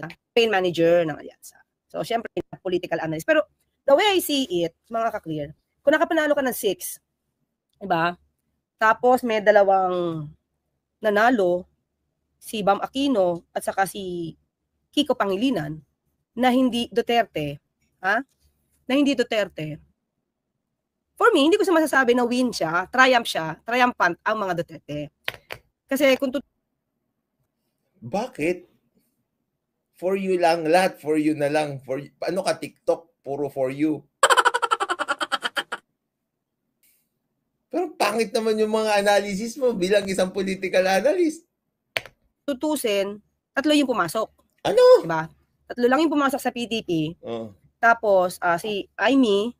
campaign manager ng alyansa. So, syempre, political analyst. Pero, the way I see it, mga ka-clear, kung nakapanalo ka ng 6, diba? Tapos, may dalawang nanalo, si Bam Aquino at saka si Kiko Pangilinan, na hindi Duterte, na hindi Duterte. For me, hindi ko sa masasabi na win siya, triumphant ang mga Duterte. Kasi kung Bakit? For you lang, lahat for you na lang. Ano ka, TikTok? Puro for you. Pero pangit naman yung mga analysis mo bilang isang political analyst. tutusin, 3 yung pumasok. Ano? Diba? 3 lang yung pumasok sa PDP. Oh. Tapos, si Aimee,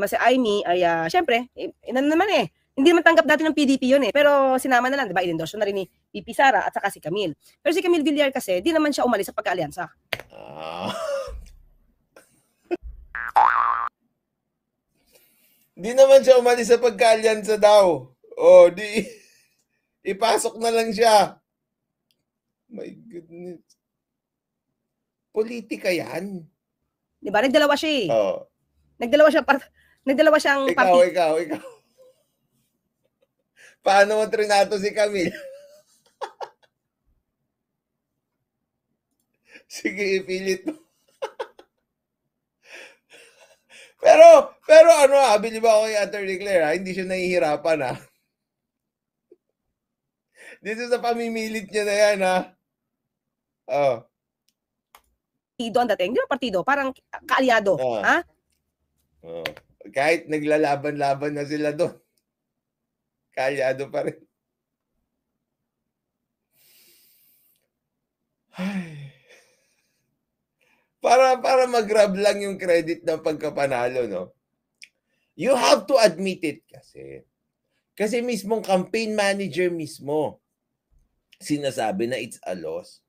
si Aimee ay, syempre, naman hindi naman tanggap dati ng PDP yun Pero sinama na lang, diba? In-endorse na rin ni VP Sara at saka si Camille. Pero si Camille Villar kasi, di naman siya umalis sa pagka-alyansa. Di naman siya umalis sa pagka-alyansa daw. Oh, di ipasok na lang siya. My goodness. Politika yan. Diba? Nagdalawa siya Oh. Nagdalawa siyang Ikaw. Paano mo trinato si Camille? Sige, ipilit mo. pero ano, bilib ako kay Attorney Claire, hindi siya nahihirapan Dito sa pamimilit niya na yan Oh. Partido ang dating. Di ba partido? Parang kaalyado. Oh. Kahit naglalaban-laban na sila doon. Kaalyado pa rin. Para mag-grab lang yung credit ng pagkapanalo, no? You have to admit it kasi. Kasi mismong campaign manager mismo sinasabi na it's a loss.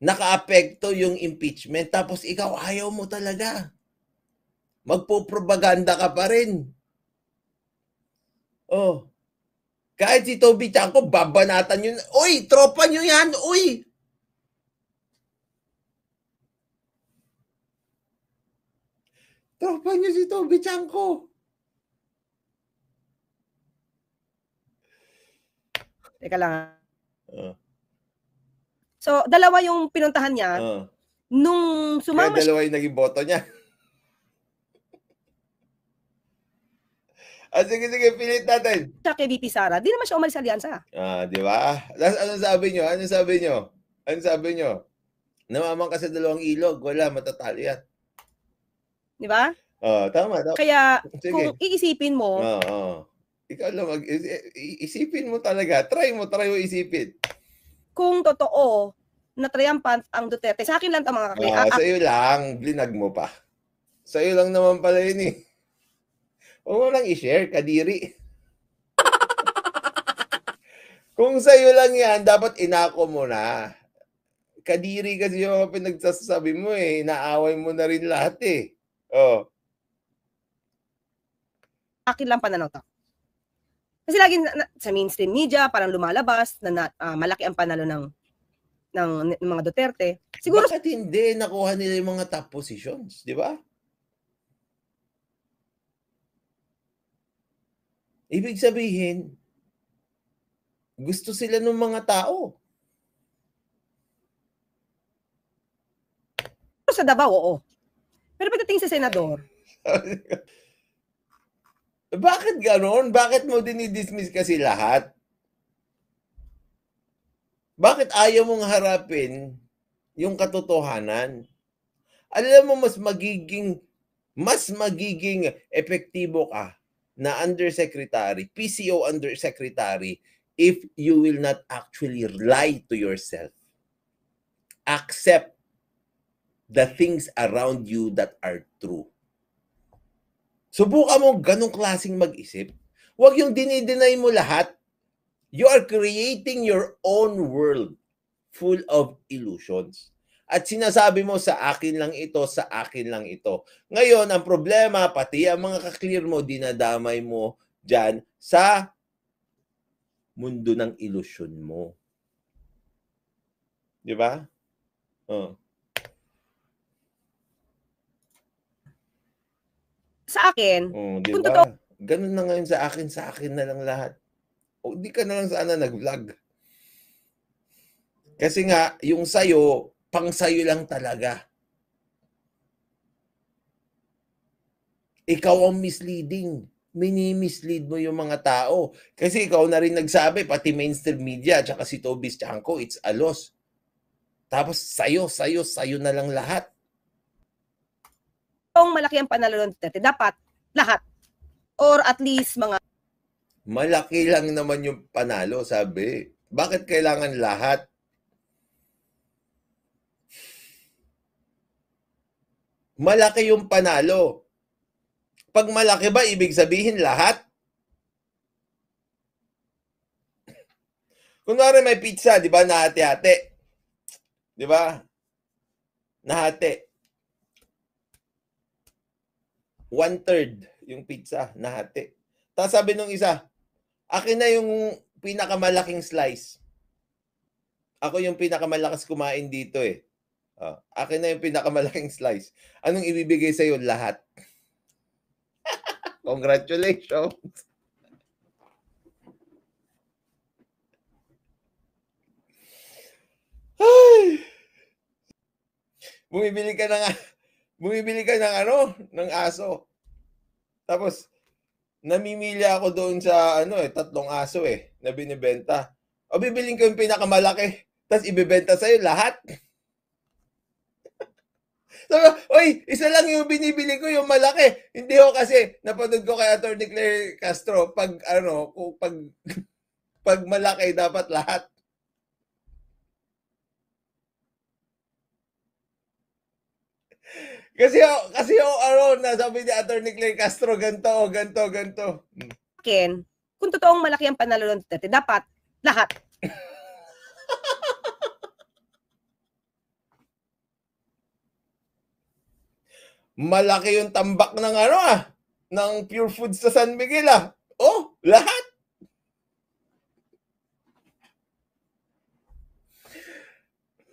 Nakaapekto yung impeachment tapos ikaw ayaw mo talaga. Magpo-propaganda ka pa rin. Oh. Kahit si Toby Chanco, babanatan yun. Uy, tropa nyo yan. Uy! Tropa nyo si Toby Chanco. Teka lang. So, dalawa yung pinuntahan niya. Nung sumama Kaya dalawa yung naging boto niya. Sige, pilit natin. Siya kay VP Sara, di naman siya umalis sa alyansa. Di ba? Ano sabi nyo? Namamang ka sa dalawang ilog. Wala, matatalo yan. Di ba? Tama. Kaya, kung iisipin mo, ikaw lang isipin mo talaga. Try mo isipin. Kung totoo na triumphant ang Duterte, sa akin lang ang mga kakli. Sa'yo lang, blinag mo pa. Sa'yo lang naman pala yun Huwag mo lang i-share, kadiri. Kung sa'yo lang yan, dapat inako mo na. Kadiri kasi yung pinagsasabi mo inaaway mo na rin lahat Akin lang pananaw to. Kasi lagi sa mainstream media, parang lumalabas na malaki ang panalo ng mga Duterte. Siguro bakit hindi nakuha nila yung mga top positions, di ba? Ibig sabihin, gusto sila ng mga tao. Sa Davao, oo. Pero pagdating sa senador, bakit ganon? Bakit mo dinidismiss kasi lahat? Bakit ayaw mong harapin yung katotohanan? Alam mo, mas magiging epektibo ka na undersecretary, PCO undersecretary, if you will not actually lie to yourself. Accept the things around you that are true. Subukan mo ganong klaseng mag-isip. Huwag yung dinideny mo lahat. You are creating your own world full of illusions. At sinasabi mo, sa akin lang ito, sa akin lang ito. Ngayon, ang problema, pati ang mga kaklear mo, dinadamay mo dyan sa mundo ng ilusyon mo. 'Di ba? Oh. Sa akin, Oh, 'di kung totoo ba? Gano'n na ngayon sa akin na lang lahat. O di ka na lang sana nag-vlog. Kasi nga yung sa'yo, pang sa'yo lang talaga. Ikaw ang misleading. Mini-mislead mo yung mga tao. Kasi ikaw na rin nagsabi, pati mainstream media, tsaka si Tobis Chanko, it's a loss. Tapos sa'yo na lang lahat. malaki ang panalo ng Duterte, dapat lahat. Or at least mga Malaki lang naman yung panalo, sabi. Bakit kailangan lahat? Malaki yung panalo. Pag malaki ba, ibig sabihin lahat? Kunwari may pizza, di ba, nahati-hati. Di ba? Nahati. 1/3 yung pizza, nahati. Tapos sabi nung isa, akin na yung pinakamalaking slice. Ako yung pinakamalakas kumain dito eh. Akin na yung pinakamalaking slice. Anong ibibigay sa'yo? Lahat. Congratulations. Ay! Bumibili ka ng ng aso. Tapos namimili ako doon sa 3 aso na binibenta. O bibilin ko yung pinakamalaki, tapos ibebenta sa'yo lahat. Sabi, oy, isa lang yung binibili ko, yung malaki. Hindi ho kasi, napanood ko kay Atty. Claire Castro, pag malaki, dapat lahat. Kasi nasabi ni Atty. Claire Castro, ganto. akin, kung totoong malaki ang panalo ng Duterte, dapat lahat. Malaki yung tambak ng ng Pure Foods sa San Miguel Oh, lahat.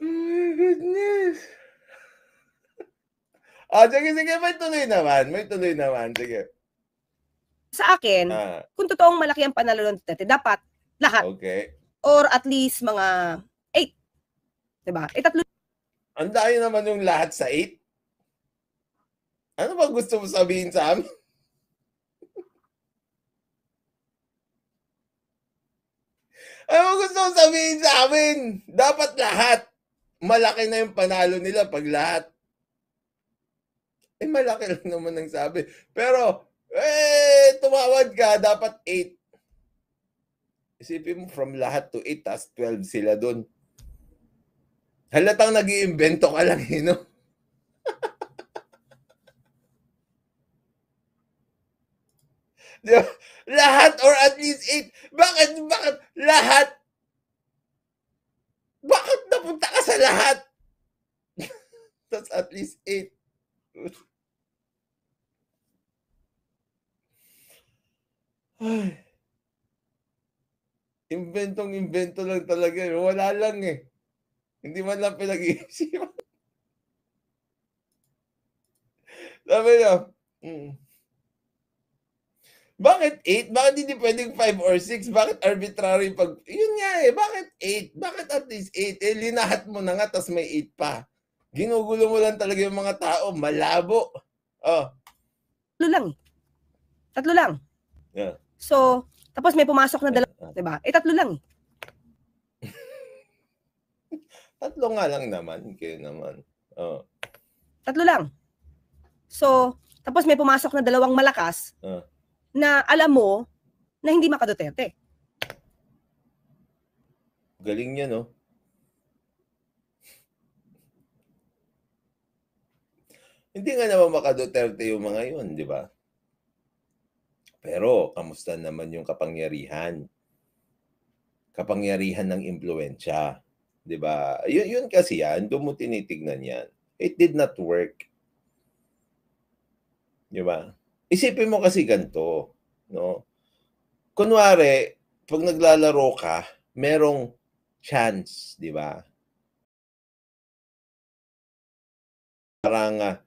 Oh my goodness. Sige, may tuloy naman. Sige. Sa akin, kung totoong malaki ang panalo ng Duterte, dapat lahat. Okay. Or at least mga 8. Diba? Tatlo. Ang dami naman yung lahat sa 8. Ano ba gusto mo sabihin sa amin? Ano ba gusto mo sabihin sa amin? Dapat lahat. Malaki na yung panalo nila pag lahat. Malaki lang naman ang sabi. Pero, tumawad ka, dapat 8. Isipin mo from lahat to 8, tas 12 sila doon. Halatang nag-iimbento ka lang, no? Diba? Lahat or at least 8. Bakit lahat? Bakit napunta ka sa lahat? Tas at least 8. Ay. Inventong-invento lang talaga. Wala lang Hindi man lang pinag-iisipan. Sabi niya, bakit 8? Bakit hindi pwedeng 5 or 6? Bakit arbitrary pag... Yun nga bakit 8? Bakit at least 8? Linahat mo na nga, tas may 8 pa. Ginugulo mo lang talaga yung mga tao. Malabo. Tatlo lang. Yeah. So, tapos may pumasok na dalawa, diba? Tatlo lang. Tatlo nga lang naman. Kaya naman. Tatlo lang. So, tapos may pumasok na dalawang malakas na alam mo na hindi maka-Duterte. Galing niya, no? Hindi nga naman maka-Duterte yung mga yun, di ba? Pero, kamusta naman yung kapangyarihan? Kapangyarihan ng impluwensya. Di ba? Yun kasi yan, doon mo tinitignan yan. It did not work. Di ba? Isipin mo kasi ganito, no? Kunwari, pag naglalaro ka, merong chance, di ba? parang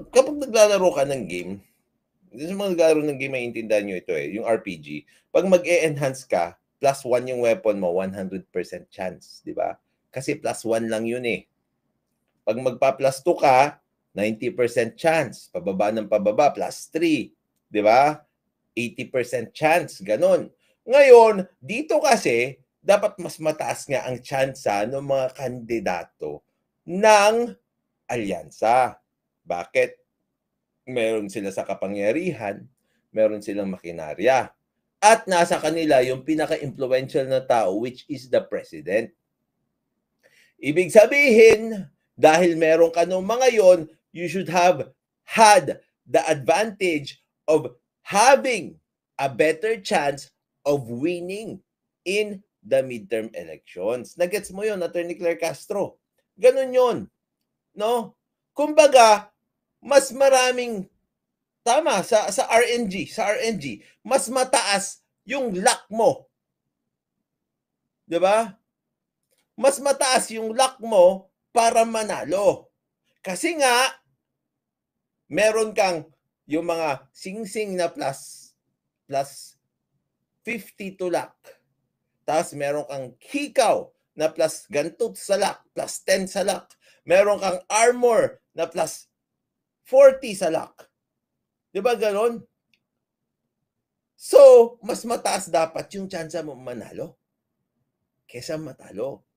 kapag naglalaro ka ng game, sa mga naglalaro ng game, maiintindihan nyo ito yung RPG. Pag mag-e-enhance ka, +1 yung weapon mo, 100% chance, di ba? Kasi +1 lang yun eh. Pag magpa-+2 ka, 90% chance. Pababa ng pababa, +3. Di ba? 80% chance. Ganon. Ngayon, dito kasi, dapat mas mataas nga ang tsansa ng mga kandidato ng alyansa. Bakit? Meron sila sa kapangyarihan, meron silang makinarya. At nasa kanila yung pinaka-influential na tao, which is the president. Ibig sabihin, dahil meron ka ng mga yon, you should have had the advantage of having a better chance of winning in the midterm elections. Nagets mo yon, Attorney Claire Castro? Ganun yon, no? Kumbaga, mas maraming tama sa RNG, mas mataas yung luck mo. 'Di ba? Mas mataas yung luck mo para manalo. Kasi nga meron kang yung mga sing-sing na plus 50 to luck. Tapos meron kang hikaw na plus ganto sa luck, plus 10 sa luck. Meron kang armor na plus 40 sa luck. 'Di ba gano'n? So, mas mataas dapat yung tsansa mo manalo kesa matalo.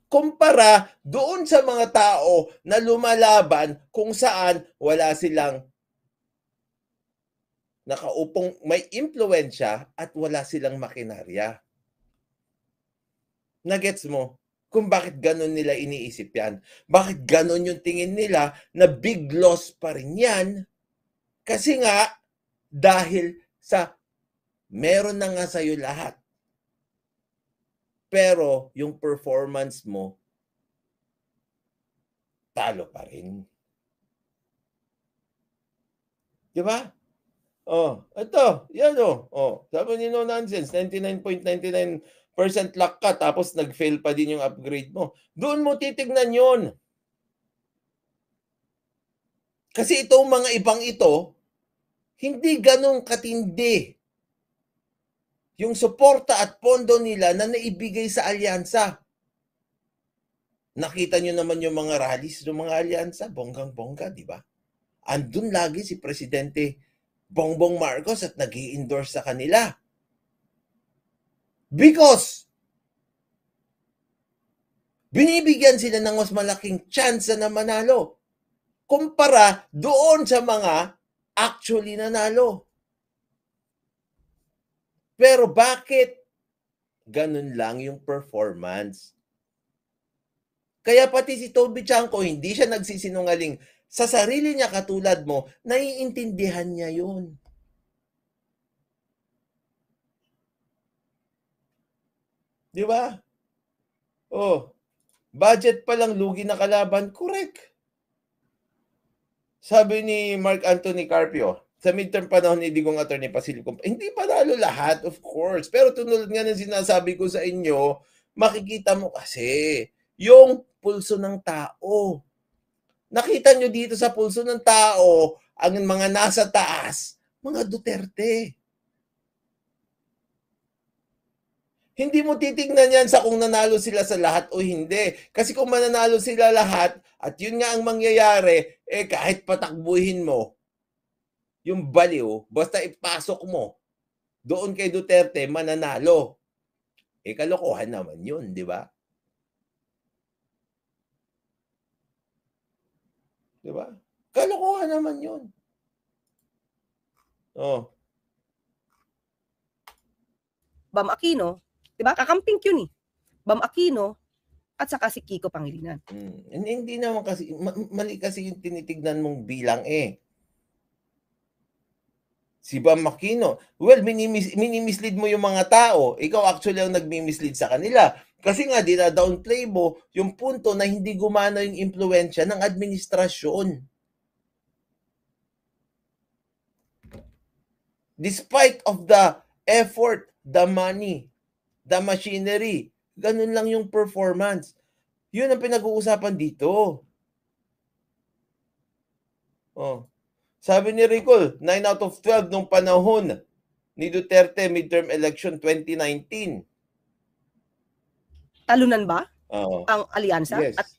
Kumpara doon sa mga tao na lumalaban kung saan wala silang nakaupong may impluwensya at wala silang makinarya. Nagets mo kung bakit ganun nila iniisip yan? Bakit ganun yung tingin nila na big loss pa rin yan? Kasi nga, dahil sa meron na nga sa'yo lahat. Pero yung performance mo, talo pa rin. Di ba? Oh, ito, yan oh. Sabi ni No Nonsense, 99.99% luck ka tapos nag-fail pa din yung upgrade mo. Doon mo titignan yon. Kasi itong mga ibang ito, hindi ganong katindi yung suporta at pondo nila na naibigay sa alyansa. Nakita nyo naman yung mga rallies ng mga alyansa, bonggang-bongga, di ba? Andun lagi si Presidente Bongbong Marcos at nag-i-endorse sa kanila. Because binibigyan sila ng mas malaking chance na manalo kumpara doon sa mga actually nanalo. Pero bakit ganun lang yung performance? Kaya pati si Toby Chanko, hindi siya nagsisinungaling. Sa sarili niya katulad mo, naiintindihan niya yun. Di ba? Oh, budget pa lang, lugi na kalaban. Correct. Sabi ni Mark Anthony Carpio, sa midterm panahon ni Digong Attorney Pasilicon, hindi panalo lahat, of course. Pero tulad nga ng sinasabi ko sa inyo, makikita mo kasi yung pulso ng tao. Nakita nyo dito sa pulso ng tao, ang mga nasa taas, mga Duterte. Hindi mo titignan yan sa kung nanalo sila sa lahat o hindi. Kasi kung mananalo sila lahat, at yun nga ang mangyayari, kahit patakbuhin mo, yung baliw, basta ipasok mo, doon kay Duterte, mananalo. Kalokohan naman yun, di ba? Di ba? Kalokohan naman yun. Oh. Bam Aquino, di ba? Kakamping yun eh. Bam Aquino at saka si Kiko Pangilinan. Hindi naman kasi, mali kasi yung tinitignan mong bilang Si Bam Aquino, well, minimislead mo yung mga tao. Ikaw actually ang nagmi-mislead sa kanila. Kasi nga, dina-downplay mo yung punto na hindi gumana yung impluensya ng administrasyon. Despite of the effort, the money, the machinery, ganun lang yung performance. Yun ang pinag-uusapan dito. Oh. Sabi ni Ricol, 9 out of 12 nung panahon ni Duterte midterm election 2019. Talunan ba Oo. ang alyansa Yes. at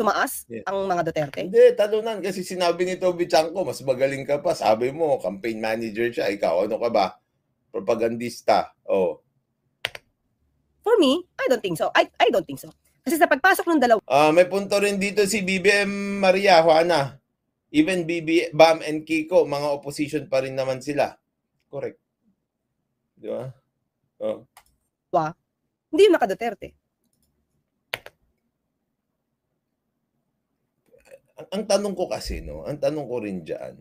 tumaas Yes. ang mga Duterte? Hindi, talunan. Kasi sinabi ni Toby Chanko, mas magaling ka pa. Sabi mo, campaign manager siya. Ikaw, ano ka ba? Propagandista. Oh. For me, I don't think so. I don't think so. Kasi sa pagpasok ng dalawa, May punto rin dito si BBM Maria Juana. Even Bam and Kiko, mga opposition pa rin naman sila. Correct. Di ba? Oh. hindi yung naka-Duterte. Ang tanong ko kasi, no? Ang tanong ko rin dyan,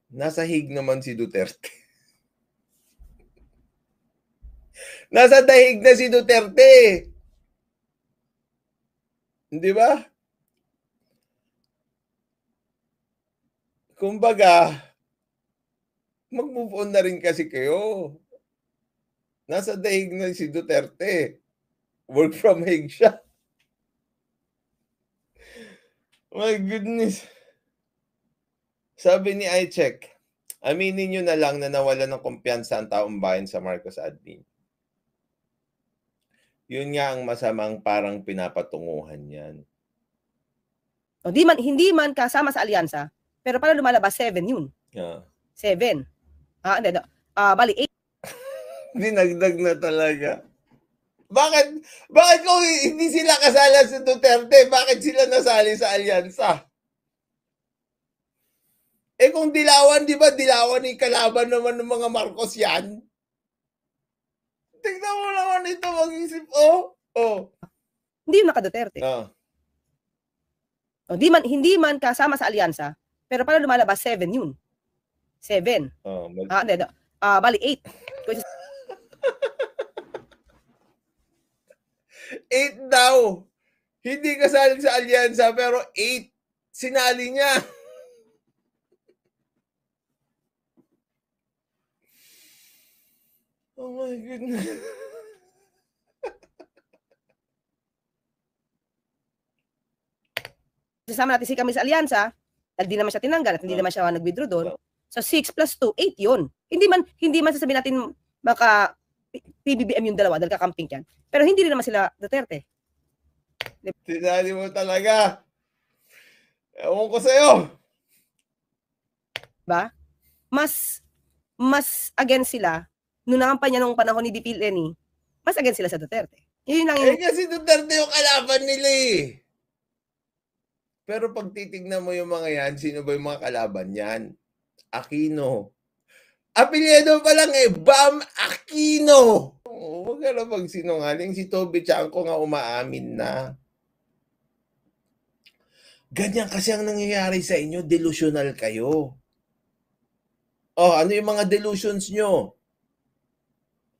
nasa hig naman si Duterte. Nasa dahig na si Duterte. Di ba? Kumbaga, mag-move on na rin kasi kayo. Nasa dahig na si Duterte. Work from hig siya. My goodness. Sabi ni iCheck, aminin nyo na lang na nawalan ng kumpiyansa ang taong bayan sa Marcos admin. Yun nga ang masamang parang pinapatunguhan yan. Hindi man kasama sa alyansa, pero para lumalabas 7 yun. Yeah. 7. Bali 8. Dinagdag na talaga. Bakit kung hindi sila kasala sa Duterte, bakit sila nasali sa alyansa? Kung dilawan, di ba? Dilawan ni kalaban naman ng mga Marcos yan. Tingnan mo naman ito, mag-isip. Hindi yung naka-Duterte. Hindi man kasama sa alyansa, pero para lumalabas 7 yun. 7. Bali 8. 8 daw. Hindi kasali sa alyansa, pero 8 sinali niya. Oh my goodness. Sasama natin si kami sa alyansa, hindi naman siya tinanggal at hindi naman siya nag-withdraw doon. So 6 plus 2, 8 yun. Hindi man sasabihin natin maka PBBM yung dalawa dahil kakamping yan. Pero hindi rin naman sila Duterte. Tinali mo talaga. Ewan ko sa'yo. Ba? Mas against sila nung nakampanya nung panahon ni DP Lenny, mas against sila sa Duterte. Yun lang yung... kasi Duterte yung kalaban nila eh. Pero pag titignan mo yung mga yan, sino ba yung mga kalaban yan? Aquino. Apelyido pa lang Bam Aquino. Huwag ka na magsinungaling. Si Toby Chanko nga umaamin na. Ganyan kasi ang nangyayari sa inyo, delusional kayo. Ano yung mga delusions nyo?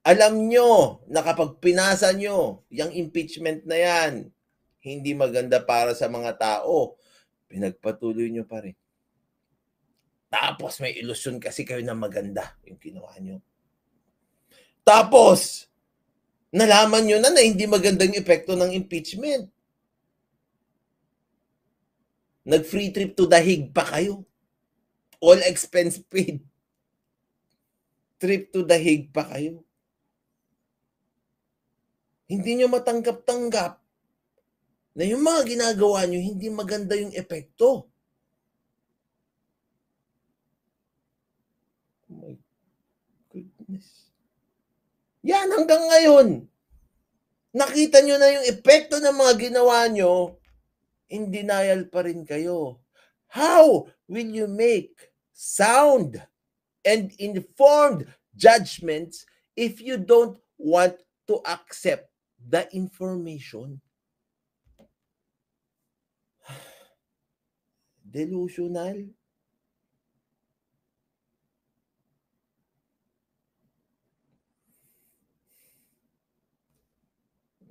Alam nyo na kapag pinasa nyo yung impeachment na yan, hindi maganda para sa mga tao, pinagpatuloy nyo pa rin. Tapos may ilusyon kasi kayo na maganda yung ginawa nyo. Tapos, nalaman nyo na hindi magandang epekto ng impeachment. Nag-free trip to The Hague pa kayo. All expense paid. Trip to The Hague pa kayo. Hindi nyo matanggap-tanggap na yung mga ginagawa nyo, hindi maganda yung epekto. Oh my goodness. Yan, hanggang ngayon, nakita nyo na yung epekto ng mga ginawa nyo, in denial pa rin kayo. How will you make sound and informed judgments if you don't want to accept the information? Delusional.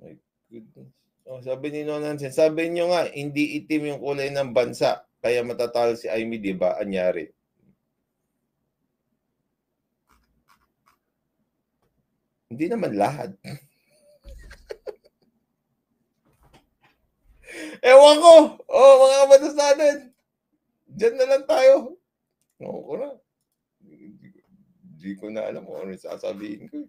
My goodness. Sabi ni Nonansen, sabi niyo nga, hindi itim yung kulay ng bansa, kaya matatalo si Amy, di ba? Anyari. Hindi naman lahat. Ewan ko. Mga kabatas natin. Diyan na lang tayo. Oo ko na. Hindi ko na alam kung ano yung sasabihin ko.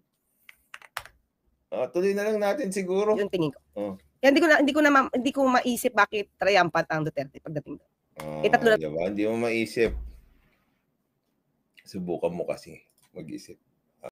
Tuloy na lang natin siguro. Yung tingin ko. Oh. Kaya hindi ko maisip bakit triumphant ang Duterte pagdating doon. Diba? Hindi mo maisip. Subukan mo kasi mag-isip.